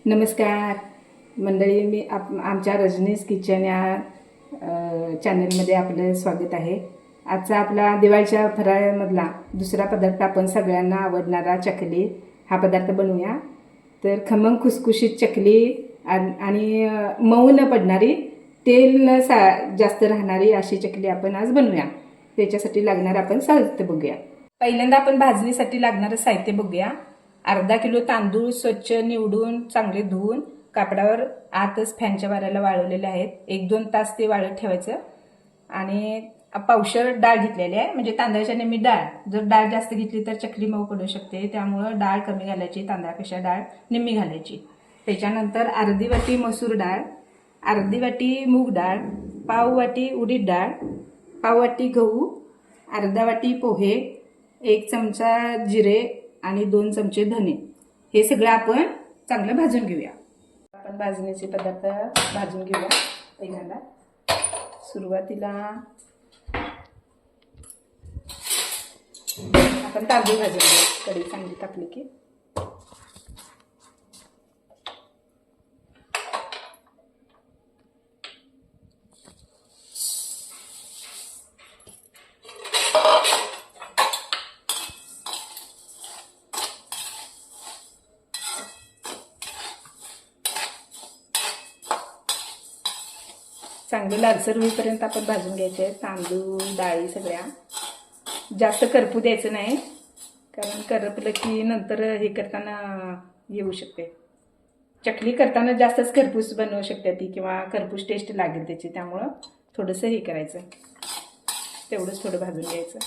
नमस्कार मंडळी, मी आमच्या रजनीज किचन या चॅनलमध्ये आपलं स्वागत आहे. आजचा आपला दिवाळीच्या फराळामधला दुसरा पदार्थ आपण सगळ्यांना आवडणारा चकली हा पदार्थ बनवूया. तर खमंग खुसखुशीत चकली आणि मऊ न पडणारी, तेल न जास्त राहणारी अशी चकली आपण आज बनवूया. त्याच्यासाठी लागणार आपण साहित्य बघूया. पहिल्यांदा आपण भाजणीसाठी लागणारं साहित्य बघूया. अर्धा किलो तांदूळ स्वच्छ निवडून चांगले धुवून कापडावर आतच फॅनच्या वाऱ्याला वाळवलेले आहेत. 1-2 तास ते वाळत ठेवायचं. आणि पावशर डाळ घेतलेली आहे, म्हणजे तांदळाच्या नेहमी डाळ. जर डाळ जास्त घेतली तर चकली मऊ पडू शकते, त्यामुळं डाळ कमी घालायची, तांदळापेक्षा डाळ निम्मी घालायची. त्याच्यानंतर अर्धी वाटी मसूर डाळ, अर्धी वाटी मूग डाळ, पाव वाटी उडीद डाळ, पाव वाटी गहू, अर्धा वाटी पोहे, 1 चमचा जिरे आणि 2 चमचे धने. हे सगळं आपण चांगलं भाजून घेऊया. आपण भाजणीचे पदार्थ भाजून घेऊया. पहिल्यांदा सुरुवातीला आपण तांदूळ भाजून घेऊया. कढई चांगली तापली की चांगलं लालसर होईपर्यंत आपण भाजून घ्यायचे. तांदूळ डाळी सगळ्या जास्त करपू द्यायचं नाही, कारण करपलं की नंतर हे करताना येऊ शकते. चकली करताना जास्तच खरपूस बनवू शकते ती, किंवा खरपूस टेस्ट लागेल त्याची. त्यामुळं थोडंसं हे करायचं, तेवढंच थोडं भाजून घ्यायचं.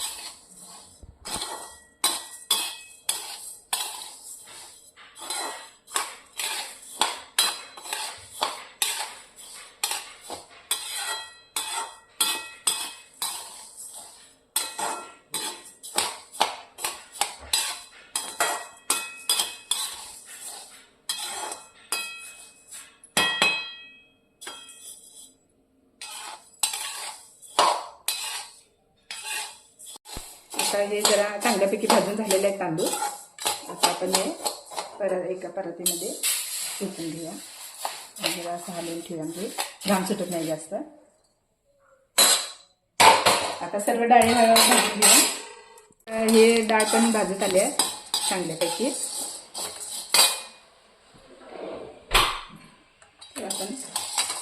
आता हे जरा चांगल्यापैकी भाजून झालेले आहेत तांदूळ. आता आपण हे एका परातीमध्ये ठेवून घेऊया. जरा असं हलवून ठेवूया, म्हणजे घाम सुटत नाही जास्त. आता सर्व डाळी भाजून घेऊया. हे डाळ पण भाजत आली आहे चांगल्यापैकी. आपण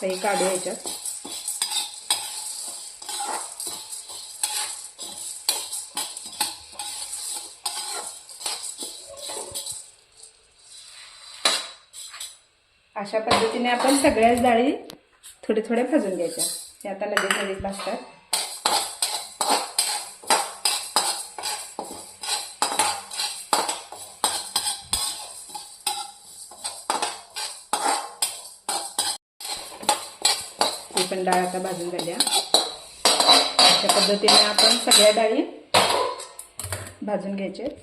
काही काढू याच्यात. अशा पद्धतीने आपण सगळ्याच डाळी थोड्या थोड्या भाजून घ्यायच्या. हे आता लगेच भाजतात. ही पण डाळ आता भाजून झाल्या. अशा पद्धतीने आपण सगळ्या डाळी भाजून घ्यायचे.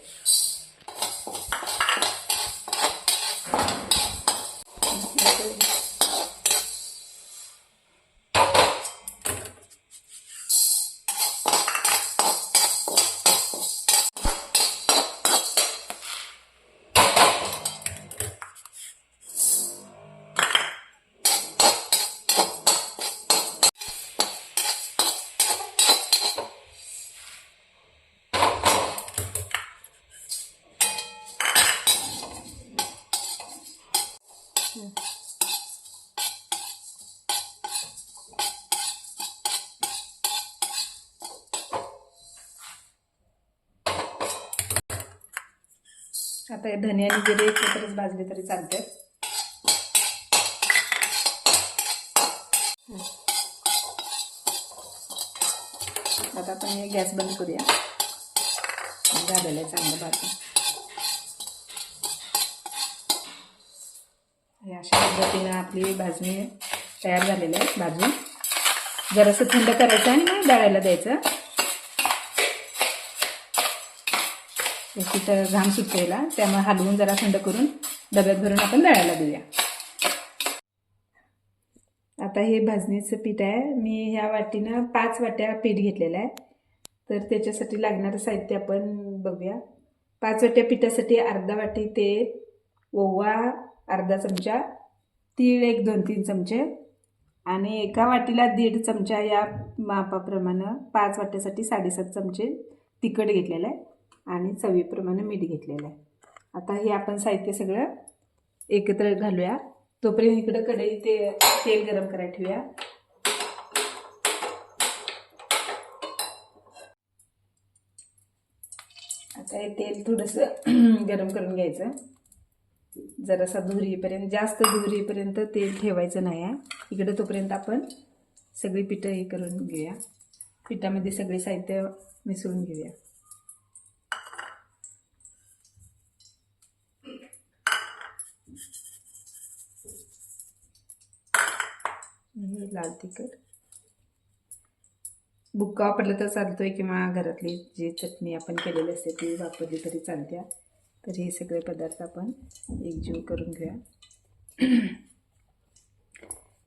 आता धने आणि जिरे एकत्रच भाजले तरी चालते. आता आपण हे गॅस बंद करूया. झालेलं आहे चांगलं भाजून. अशा पद्धतीनं आपली भाजणी तयार झालेली आहे. भाजून जरासं थंड करायचं आणि मग दळायला द्यायचं. त्याची तर घाम सुटेला, त्यामुळे हलवून जरा थंड करून डब्यात भरून आपण दळायला देऊया. आता हे भाजणीचं पीठ आहे. मी ह्या वाटीनं 5 वाट्या पीठ घेतलेलं आहे. तर त्याच्यासाठी लागणारं साहित्य आपण बघूया. 5 वाट्या पिठासाठी अर्धा वाटी तेल, ओवा, अर्धा चमचा तीळ, एक 2-3 चमचे, आणि एका वाटीला 1.5 चमचा या मापाप्रमाणे 5 वाट्यासाठी 7.5 चमचे तिखट घेतलेलं आहे आणि चवीप्रमाणे मीठ घेतलेलं आहे. आता हे आपण साहित्य सगळं एकत्र घालूया. तोपर्यंत इकडं कढई तेल गरम करायला ठेवूया. आता हे तेल थोडंसं गरम करून घ्यायचं. जरासा धूर येईपर्यंत, जास्त धूर येईपर्यंत तेल ठेवायचं नाही आहे. इकडं तोपर्यंत आपण सगळी पिठं हे करून घेऊया. पिठामध्ये सगळे साहित्य मिसळून घेऊया. लाल तिखट, बुक्का वापरलं तर चालतोय किंवा घरातली जी चटणी आपण केलेली असते ती वापरली तरी चालते. तर हे सगळे पदार्थ आपण एकजीव करून घेऊया.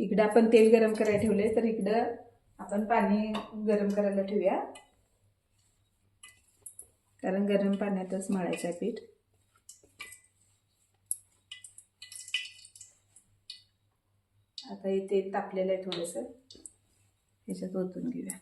इकडं आपण तेल गरम करायला ठेवले, तर इकडं आपण पाणी गरम करायला ठेवूया, कारण गरम पाण्यातच मळायचं आहे पीठ. आता हे तेल तापलेलं आहे, थोडंसं ह्याच्यात ओतून घेऊया.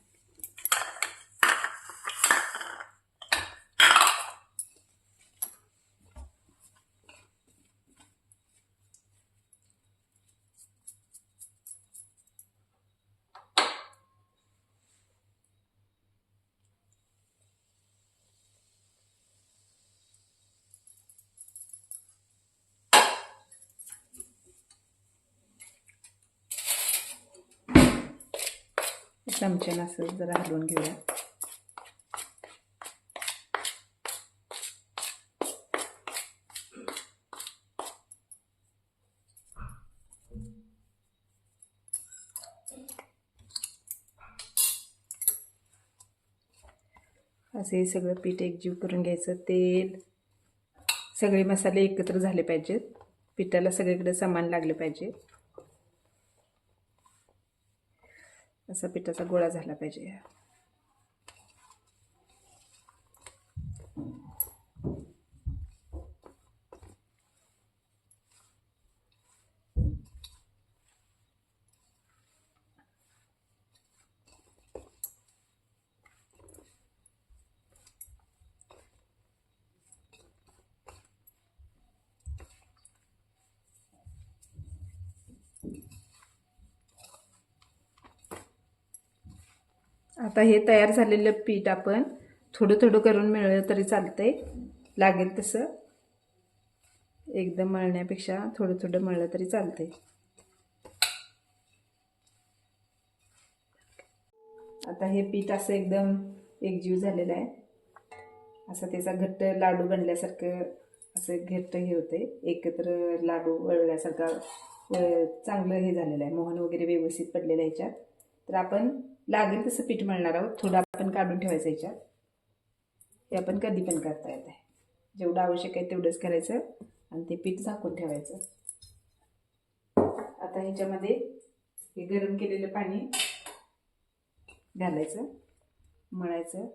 चमच्यानं असं जरा हलवून घेऊया. असे सगळं पीठ एकजीव करून घ्यायचं. तेल, सगळे मसाले एकत्र झाले पाहिजेत, पिठाला सगळीकडे समान लागले पाहिजे. असा पिठाचा गोळा झाला पाहिजे. आता हे तयार झालेलं पीठ आपण थोडं थोडं करून मिळलं तरी चालतंय, लागेल तसं. एकदम मळण्यापेक्षा थोडं थोडं मळलं तरी चालतंय. आता हे पीठ असं एकदम एकजीव झालेलं आहे. असं त्याचा घट्ट लाडू बनल्यासारखं असं घट्ट हे होते, एकत्र लाडू वळल्यासारखं चांगलं हे झालेलं आहे. मोहन वगैरे व्यवस्थित पडलेलं आहे ह्याच्यात. तर आपण लागेल तसं पीठ मळणार आहोत. थोडं आपण काढून ठेवायचं ह्याच्यात. हे आपण कधी पण करता येत आहे. जेवढं आवश्यक आहे तेवढंच करायचं आणि ते पीठ झाकून ठेवायचं. आता ह्याच्यामध्ये हे गरम केलेलं पाणी घालायचं, मळायचं.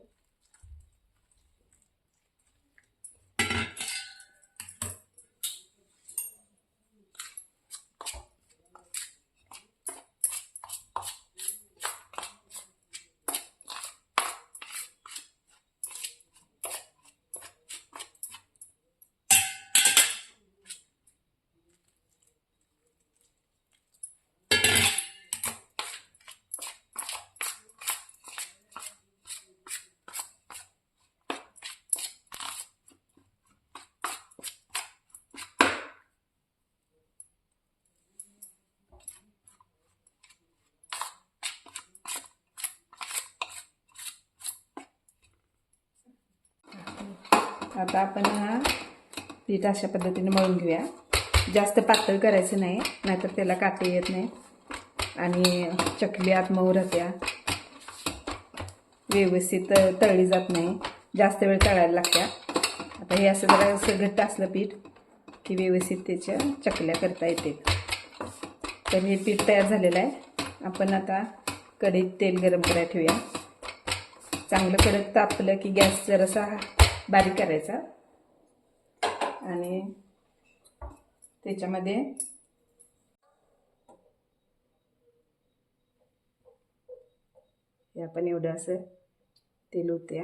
आता आपण हा पीठ अशा पद्धतीने मळून घेऊया. जास्त पातळ करायचं नाही, नाहीतर त्याला काटे येत नाही आणि चकली आत मऊ राहत्या, व्यवस्थित तळली जात नाही, जास्त वेळ तळायला लागत्या. आता हे असं जरा असं घट्ट असलं पीठ की व्यवस्थित त्याच्या चकल्या करता येते. तर हे पीठ तयार झालेलं आहे. आपण आता कढईत तेल गरम करायला ठेवूया. चांगलं कडक तापलं की गॅस जरासा बारीक करायचा आणि त्याच्यामध्ये हे आपण एवढं असं तेल ओतूया.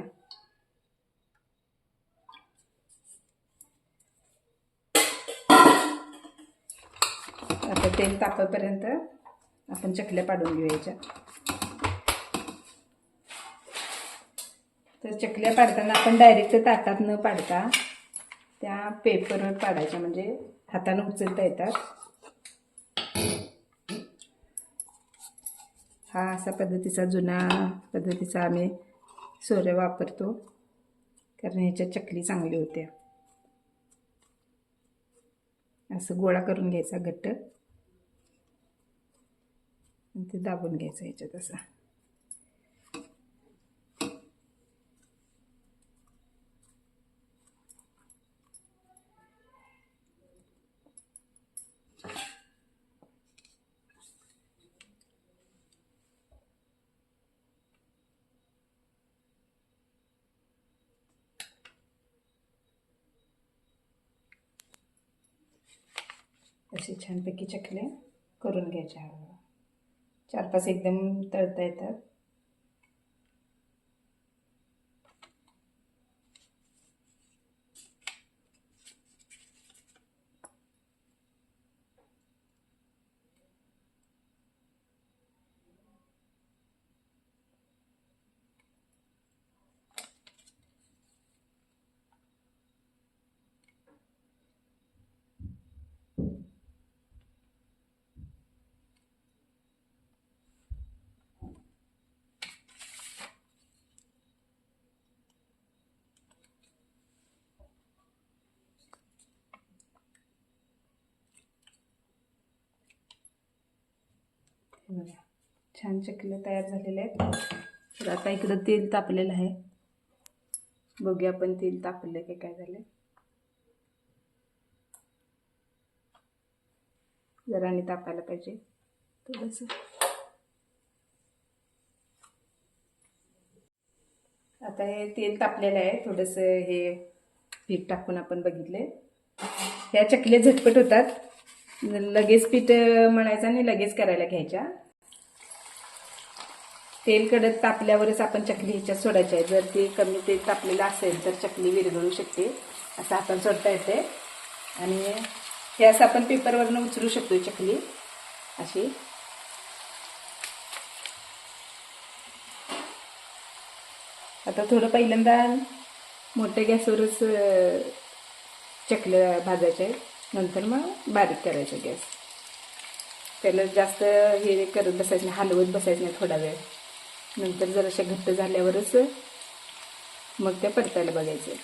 आता तेल तापेपर्यंत आपण चकल्या पाडून घेऊया. तर चकल्या पाडताना आपण डायरेक्ट ताटात न पाडता त्या पेपरवर पाडायच्या, म्हणजे हाताने उचलता येतात. हा असा पद्धतीचा जुना पद्धतीचा आम्ही सोऱ्या वापरतो, कारण ह्याच्या चकली चांगली होत्या. असं गोळा करून घ्यायचा घट्ट, ते दाबून घ्यायचं ह्याच्यात असं. असे छानपैकी चकले करून घ्यायच्या. 4-5 एकदम तळता येतात. बघा छान चकल्या तयार झालेल्या आहेत. तर आता इकडं तेल तापलेलं आहे. बघूया आपण तेल तापलं की काय झालं. जरा आणि तापायला पाहिजे थोडंसं. आता हे तेल तापलेलं आहे. थोडंसं हे पीठ टाकून आपण बघितले. ह्या चकल्या झटपट होतात. लगेच पीठ मळायचं आणि लगेच करायला घ्यायच्या. तेल कडक तापल्यावरच आपण चकली ह्याच्यात सोडायची आहे. जर ते कमी तेल तापलेलं असेल तर चकली विरघळू शकते. असं आपण सोडता येते. आणि हे असं आपण पेपरवरनं उचलू शकतो चकली अशी. आता थोडं पहिल्यांदा मोठ्या गॅसवरच चकल्या भाजायच्या आहेत. नंतर मग बारीक करायचं गॅस. त्याला जास्त हे करत बसायचं नाही, हलवत बसायचं नाही थोडा वेळ. नंतर जराशा घट्ट झाल्यावरच मग त्या परतायला बघायचं.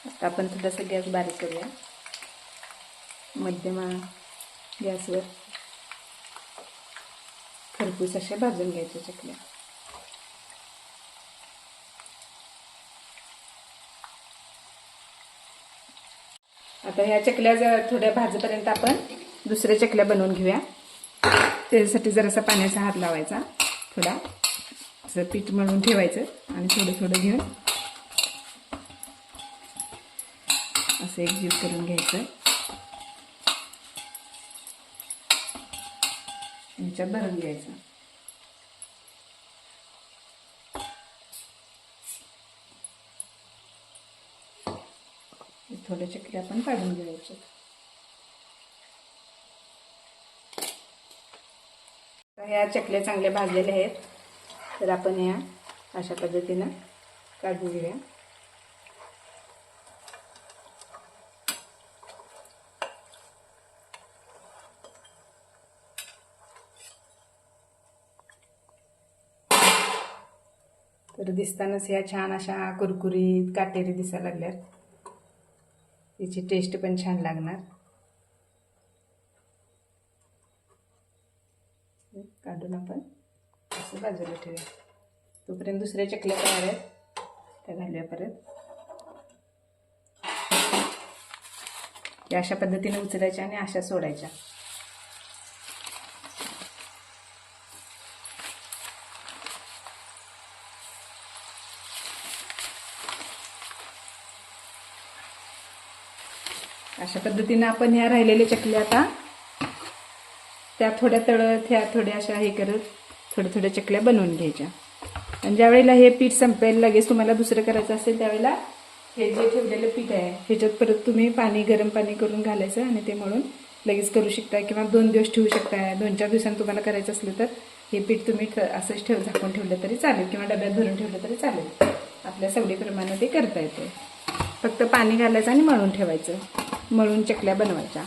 आता आपण थोडासा गॅस बारीक करूया. मध्यम गॅसवर खरपूस अशा भाजून घ्यायच्या चकल्या. आता ह्या चकल्या थोड्या भाजेपर्यंत आपण दुसऱ्या चकल्या बनवून घेऊया. त्यासाठी जरासा पाण्याचा हात लावायचा. थोडा असं पीठ मळून ठेवायचं आणि थोडं थोडं घेऊन असं एकजीव करून घ्यायचं. ह्याच्यात भरून घ्यायचं. थोड्या चकल्या आपण काढून घ्यायच्या. ह्या चकल्या चांगल्या भाजलेल्या आहेत. तर आपण ह्या अशा पद्धतीनं काढून घेऊया. तर दिसतानाच ह्या छान अशा कुरकुरीत काटेरी दिसायला लागल्यात. याची टेस्ट पण छान लागणार. काढून आपण असं बाजूला ठेवूया. तोपर्यंत दुसऱ्या चकल्या तयार आहेत, त्या घालूया परत. या अशा पद्धतीने उचलायच्या आणि अशा सोडायच्या. अशा पद्धतीने आपण ह्या राहिलेल्या चकल्या आता त्या थोड्या तळत, ह्या थोड्या अशा हे करत थोड्या चकल्या बनवून घ्यायच्या. आणि ज्या वेळेला हे पीठ संपेल, लगेच तुम्हाला दुसरं करायचं असेल त्यावेळेला हे जे ठेवलेलं पीठ आहे ह्याच्यात परत तुम्ही गरम पाणी करून घालायचं आणि ते मळून लगेच करू शकता. किंवा 2 दिवस ठेवू शकता. 2-4 दिवसांनी तुम्हाला करायचं असलं तर हे पीठ तुम्ही असंच झाकून ठेवलं तरी चालेल किंवा डब्यात भरून ठेवलं तरी चालेल. आपल्या सवडीप्रमाणे ते करता येते. फक्त पाणी घालायचं आणि मळून ठेवायचं. मळून चकल्या बनवायच्या.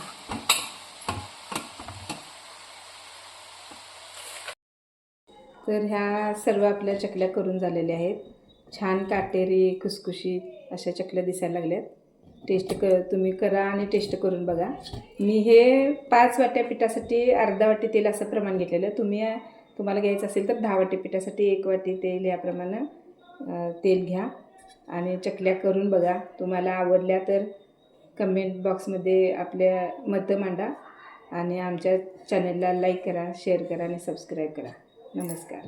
तर ह्या सर्व आपल्या चकल्या करून झालेल्या आहेत. छान काटेरी खुसखुशीत अशा चकल्या दिसायला लागल्यात. तुम्ही करा आणि टेस्ट करून बघा. मी हे 5 वाट्या पिठासाठी अर्धा वाटी तेल असं प्रमाण घेतलेलं. तुम्हाला घ्यायचं असेल तर 10 वाटी पिठासाठी 1 वाटी तेल याप्रमाणे तेल घ्या आणि चकल्या करून बघा. तुम्हाला आवडल्या तर कमेंट बॉक्समध्ये आपल्या मतं मांडा आणि आमच्या चॅनलला लाईक करा, शेअर करा आणि सबस्क्राईब करा. नमस्कार.